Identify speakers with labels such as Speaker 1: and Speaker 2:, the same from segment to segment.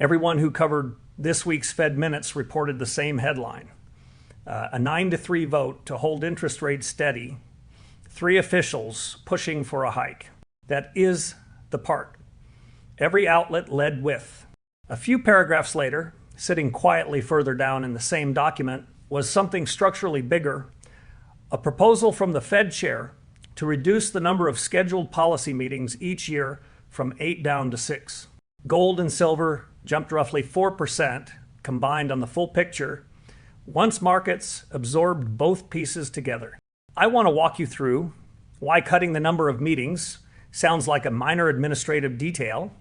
Speaker 1: Everyone who covered this week's Fed Minutes reported the same headline. A 9-3 vote to hold interest rates steady. 3 officials pushing for a hike. That is the part. Every outlet led with. A few paragraphs later, sitting quietly further down in the same document, was something structurally bigger. A proposal from the Fed chair to reduce the number of scheduled policy meetings each year from 8 down to 6. Gold and silver jumped roughly 4% combined on the full picture once markets absorbed both pieces together. I want to walk you through why cutting the number of meetings sounds like a minor administrative detail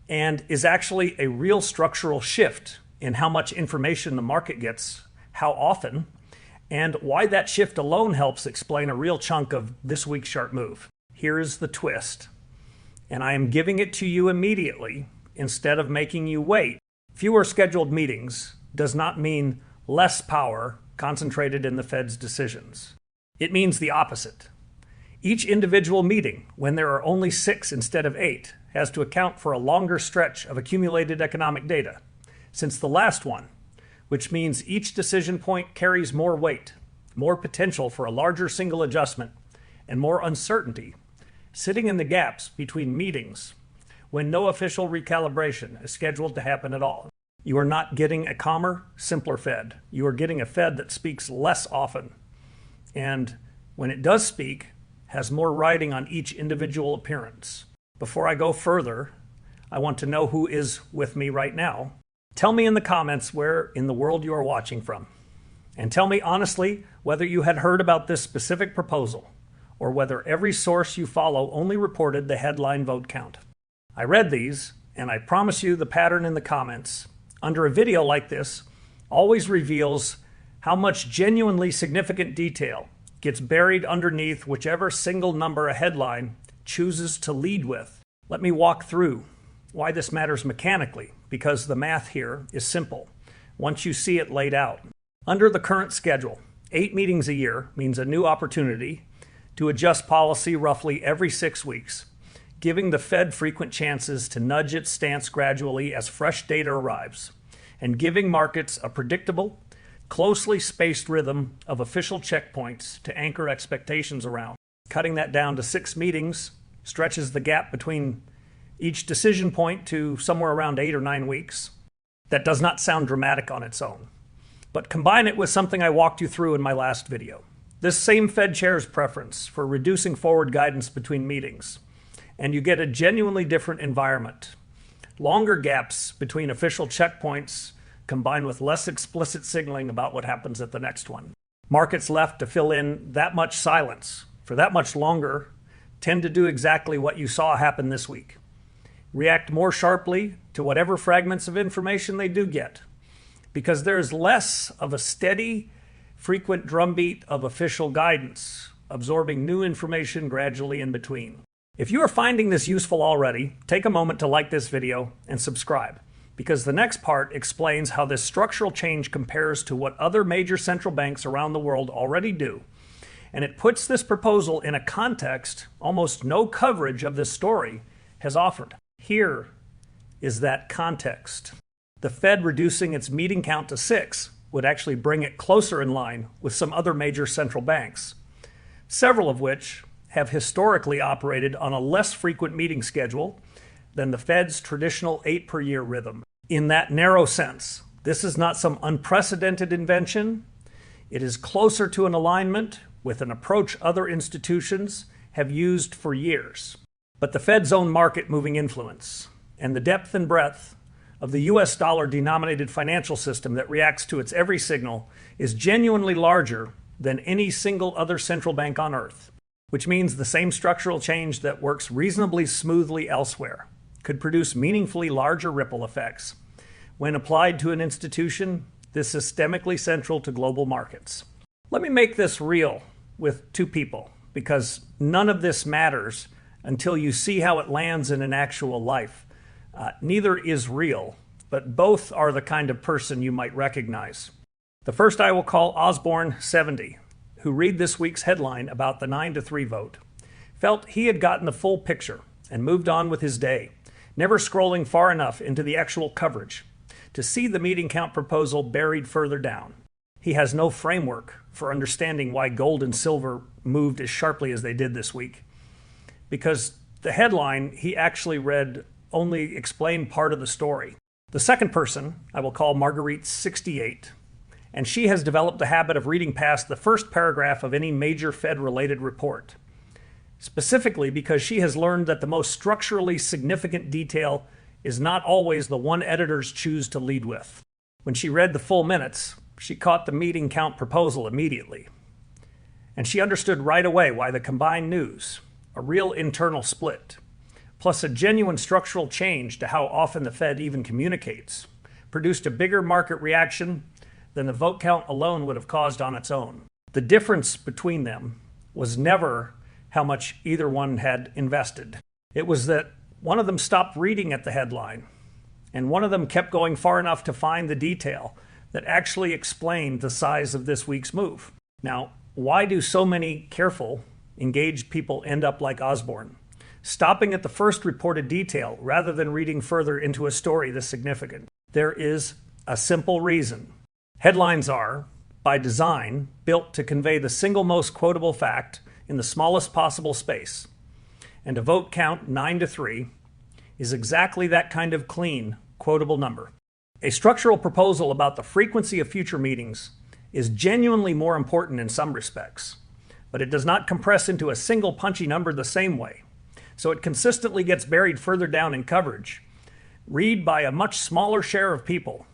Speaker 1: and is actually a real structural shift in how much information the market gets, how often, and why that shift alone helps explain a real chunk of this week's sharp move. Here is the twist, and I am giving it to you immediately instead of making you wait. Fewer scheduled meetings does not mean less power concentrated in the Fed's decisions. It means the opposite. Each individual meeting, when there are only 6 instead of 8, has to account for a longer stretch of accumulated economic data since the last one, which means each decision point carries more weight, more potential for a larger single adjustment, and more uncertainty, sitting in the gaps between meetings when no official recalibration is scheduled to happen at all. You are not getting a calmer, simpler Fed. You are getting a Fed that speaks less often, and when it does speak, has more riding on each individual appearance. Before I go further, I want to know who is with me right now. Tell me in the comments where in the world you are watching from. And tell me honestly whether you had heard about this specific proposal or whether every source you follow only reported the headline vote count. I read these, and I promise you the pattern in the comments under a video like this always reveals how much genuinely significant detail gets buried underneath whichever single number a headline chooses to lead with. Let me walk through why this matters mechanically, because the math here is simple once you see it laid out. Under the current schedule, 8 meetings a year means a new opportunity to adjust policy roughly every 6 weeks, giving the Fed frequent chances to nudge its stance gradually as fresh data arrives, and giving markets a predictable, closely spaced rhythm of official checkpoints to anchor expectations around. Cutting that down to 6 meetings stretches the gap between each decision point to somewhere around 8 or 9 weeks. That does not sound dramatic on its own, but combine it with something I walked you through in my last video. This same Fed chair's preference for reducing forward guidance between meetings, and you get a genuinely different environment. Longer gaps between official checkpoints combined with less explicit signaling about what happens at the next one. Markets left to fill in that much silence for that much longer tend to do exactly what you saw happen this week. React more sharply to whatever fragments of information they do get, because there is less of a steady, frequent drumbeat of official guidance, absorbing new information gradually in between. If you are finding this useful already, take a moment to like this video and subscribe, because the next part explains how this structural change compares to what other major central banks around the world already do. And it puts this proposal in a context almost no coverage of this story has offered. Here is that context. The Fed reducing its meeting count to 6 would actually bring it closer in line with some other major central banks, several of which have historically operated on a less frequent meeting schedule than the Fed's traditional 8 per year rhythm. In that narrow sense, this is not some unprecedented invention. It is closer to an alignment with an approach other institutions have used for years. But the Fed's own market-moving influence and the depth and breadth of the US dollar-denominated financial system that reacts to its every signal is genuinely larger than any single other central bank on Earth, which means the same structural change that works reasonably smoothly elsewhere could produce meaningfully larger ripple effects when applied to an institution this systemically central to global markets. Let me make this real with 2 people, because none of this matters until you see how it lands in an actual life. Neither is real, but both are the kind of person you might recognize. The first I will call Osborne 70, who read this week's headline about the 9-3 vote, felt he had gotten the full picture and moved on with his day, never scrolling far enough into the actual coverage to see the meeting count proposal buried further down. He has no framework for understanding why gold and silver moved as sharply as they did this week, because the headline he actually read only explained part of the story. The second person I will call Marguerite 68, and she has developed the habit of reading past the first paragraph of any major Fed-related report, specifically because she has learned that the most structurally significant detail is not always the one editors choose to lead with. When she read the full minutes, she caught the meeting count proposal immediately. And she understood right away why the combined news, a real internal split, plus a genuine structural change to how often the Fed even communicates, produced a bigger market reaction than the vote count alone would have caused on its own. The difference between them was never how much either one had invested. It was that one of them stopped reading at the headline, and one of them kept going far enough to find the detail that actually explained the size of this week's move. Now, why do so many careful, engaged people end up like Osborne, stopping at the first reported detail rather than reading further into a story this significant? There is a simple reason. Headlines are, by design, built to convey the single most quotable fact in the smallest possible space. And a vote count 9-3 is exactly that kind of clean, quotable number. A structural proposal about the frequency of future meetings is genuinely more important in some respects, but it does not compress into a single punchy number the same way. So it consistently gets buried further down in coverage, read by a much smaller share of people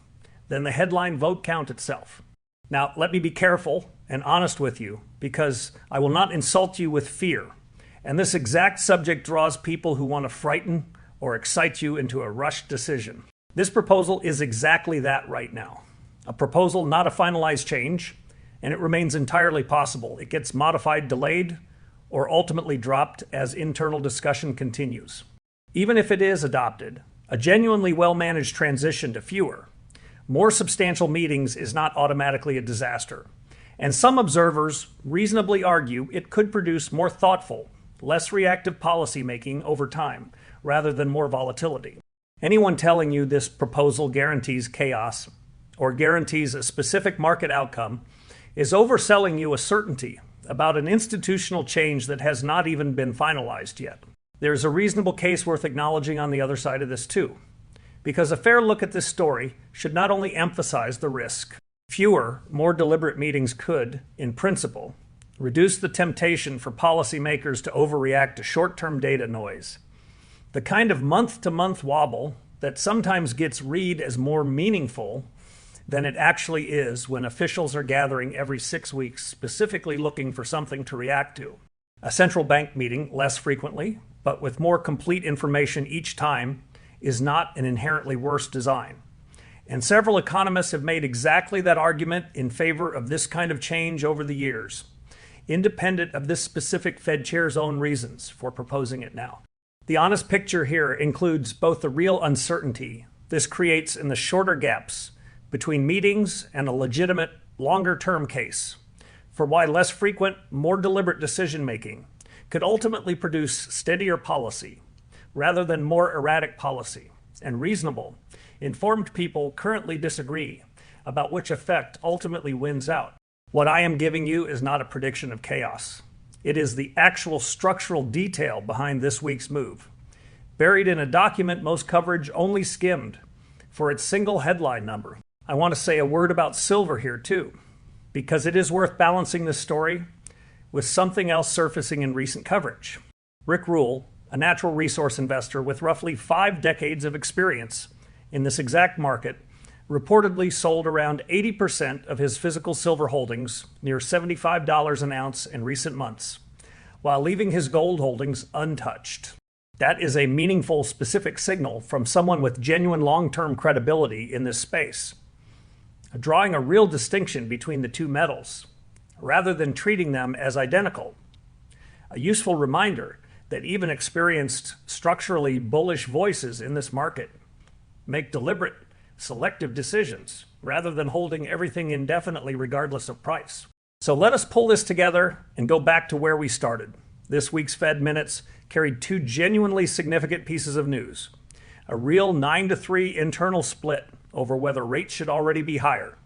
Speaker 1: than the headline vote count itself. Now, let me be careful and honest with you, because I will not insult you with fear. And this exact subject draws people who want to frighten or excite you into a rushed decision. This proposal is exactly that right now. A proposal, not a finalized change, and it remains entirely possible it gets modified, delayed, or ultimately dropped as internal discussion continues. Even if it is adopted, a genuinely well-managed transition to fewer, more substantial meetings is not automatically a disaster. And some observers reasonably argue it could produce more thoughtful, less reactive policymaking over time, rather than more volatility. Anyone telling you this proposal guarantees chaos or guarantees a specific market outcome is overselling you a certainty about an institutional change that has not even been finalized yet. There's a reasonable case worth acknowledging on the other side of this too, because a fair look at this story should not only emphasize the risk. Fewer, more deliberate meetings could, in principle, reduce the temptation for policymakers to overreact to short-term data noise. The kind of month-to-month wobble that sometimes gets read as more meaningful than it actually is when officials are gathering every 6 weeks, specifically looking for something to react to. A central bank meeting less frequently, but with more complete information each time, is not an inherently worse design. And several economists have made exactly that argument in favor of this kind of change over the years, independent of this specific Fed chair's own reasons for proposing it now. The honest picture here includes both the real uncertainty this creates in the shorter gaps between meetings and a legitimate, longer-term case for why less frequent, more deliberate decision-making could ultimately produce steadier policy rather than more erratic policy, and reasonable, informed people currently disagree about which effect ultimately wins out. What I am giving you is not a prediction of chaos. It is the actual structural detail behind this week's move, buried in a document most coverage only skimmed for its single headline number. I want to say a word about silver here too, because it is worth balancing this story with something else surfacing in recent coverage. Rick Rule, a natural resource investor with roughly 5 decades of experience in this exact market, reportedly sold around 80% of his physical silver holdings, near $75 an ounce in recent months, while leaving his gold holdings untouched. That is a meaningful, specific signal from someone with genuine long-term credibility in this space, drawing a real distinction between the two metals, rather than treating them as identical. A useful reminder that even experienced, structurally bullish voices in this market make deliberate, selective decisions rather than holding everything indefinitely regardless of price. So let us pull this together and go back to where we started. This week's Fed Minutes carried 2 genuinely significant pieces of news. a real 9-3 internal split over whether rates should already be higher,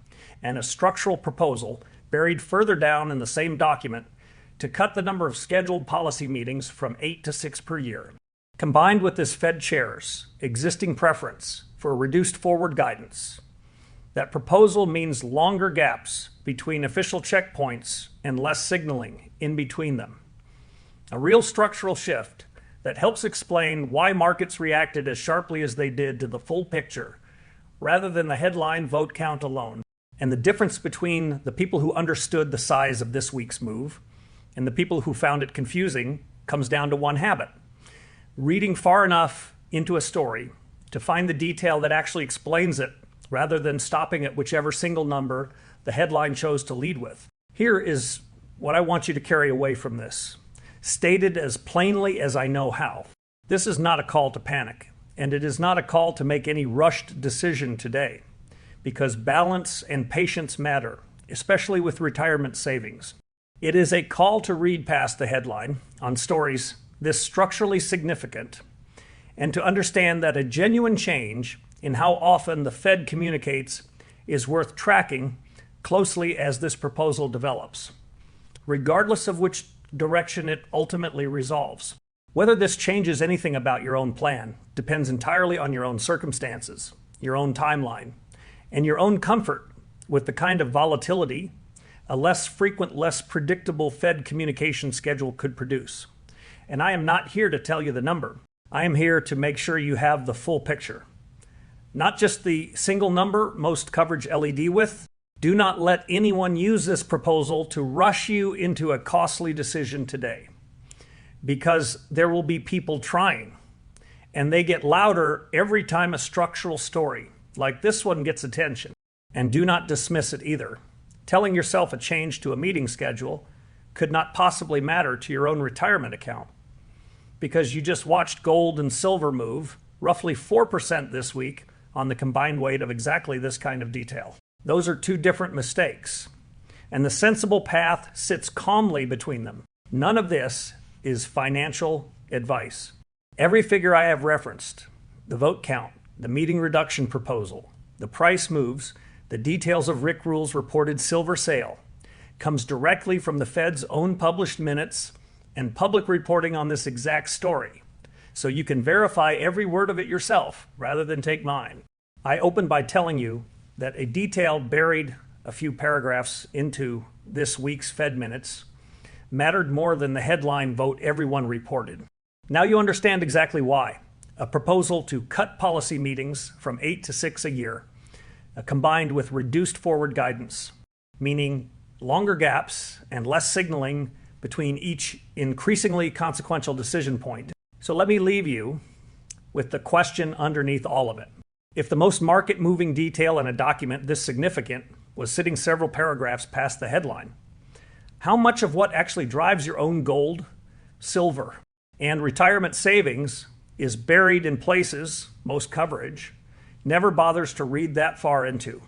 Speaker 1: and a structural proposal buried further down in the same document to cut the number of scheduled policy meetings from 8 to 6 per year. Combined with this Fed chair's existing preference for reduced forward guidance, that proposal means longer gaps between official checkpoints and less signaling in between them. A real structural shift that helps explain why markets reacted as sharply as they did to the full picture, rather than the headline vote count alone. And the difference between the people who understood the size of this week's move and the people who found it confusing comes down to one habit: reading far enough into a story to find the detail that actually explains it, rather than stopping at whichever single number the headline chose to lead with. Here is what I want you to carry away from this, stated as plainly as I know how. This is not a call to panic, and it is not a call to make any rushed decision today, because balance and patience matter, especially with retirement savings. It is a call to read past the headline on stories this structurally significant, and to understand that a genuine change in how often the Fed communicates is worth tracking closely as this proposal develops, regardless of which direction it ultimately resolves. Whether this changes anything about your own plan depends entirely on your own circumstances, your own timeline, and your own comfort with the kind of volatility a less frequent, less predictable Fed communication schedule could produce. And I am not here to tell you the number. I am here to make sure you have the full picture. Not just the single number most coverage LED with. Do not let anyone use this proposal to rush you into a costly decision today, because there will be people trying, and they get louder every time a structural story like this one gets attention. And do not dismiss it either. Telling yourself a change to a meeting schedule could not possibly matter to your own retirement account, because you just watched gold and silver move roughly 4% this week on the combined weight of exactly this kind of detail. Those are two different mistakes, and the sensible path sits calmly between them. None of this is financial advice. Every figure I have referenced, the vote count, the meeting reduction proposal, the price moves, the details of Rick Rule's reported silver sale, comes directly from the Fed's own published minutes and public reporting on this exact story, so you can verify every word of it yourself rather than take mine. I opened by telling you that a detail buried a few paragraphs into this week's Fed minutes mattered more than the headline vote everyone reported. Now you understand exactly why. A proposal to cut policy meetings from 8 to 6 a year, combined with reduced forward guidance, meaning longer gaps and less signaling between each increasingly consequential decision point. So let me leave you with the question underneath all of it. If the most market-moving detail in a document this significant was sitting several paragraphs past the headline, how much of what actually drives your own gold, silver, and retirement savings is buried in places most coverage never bothers to read that far into?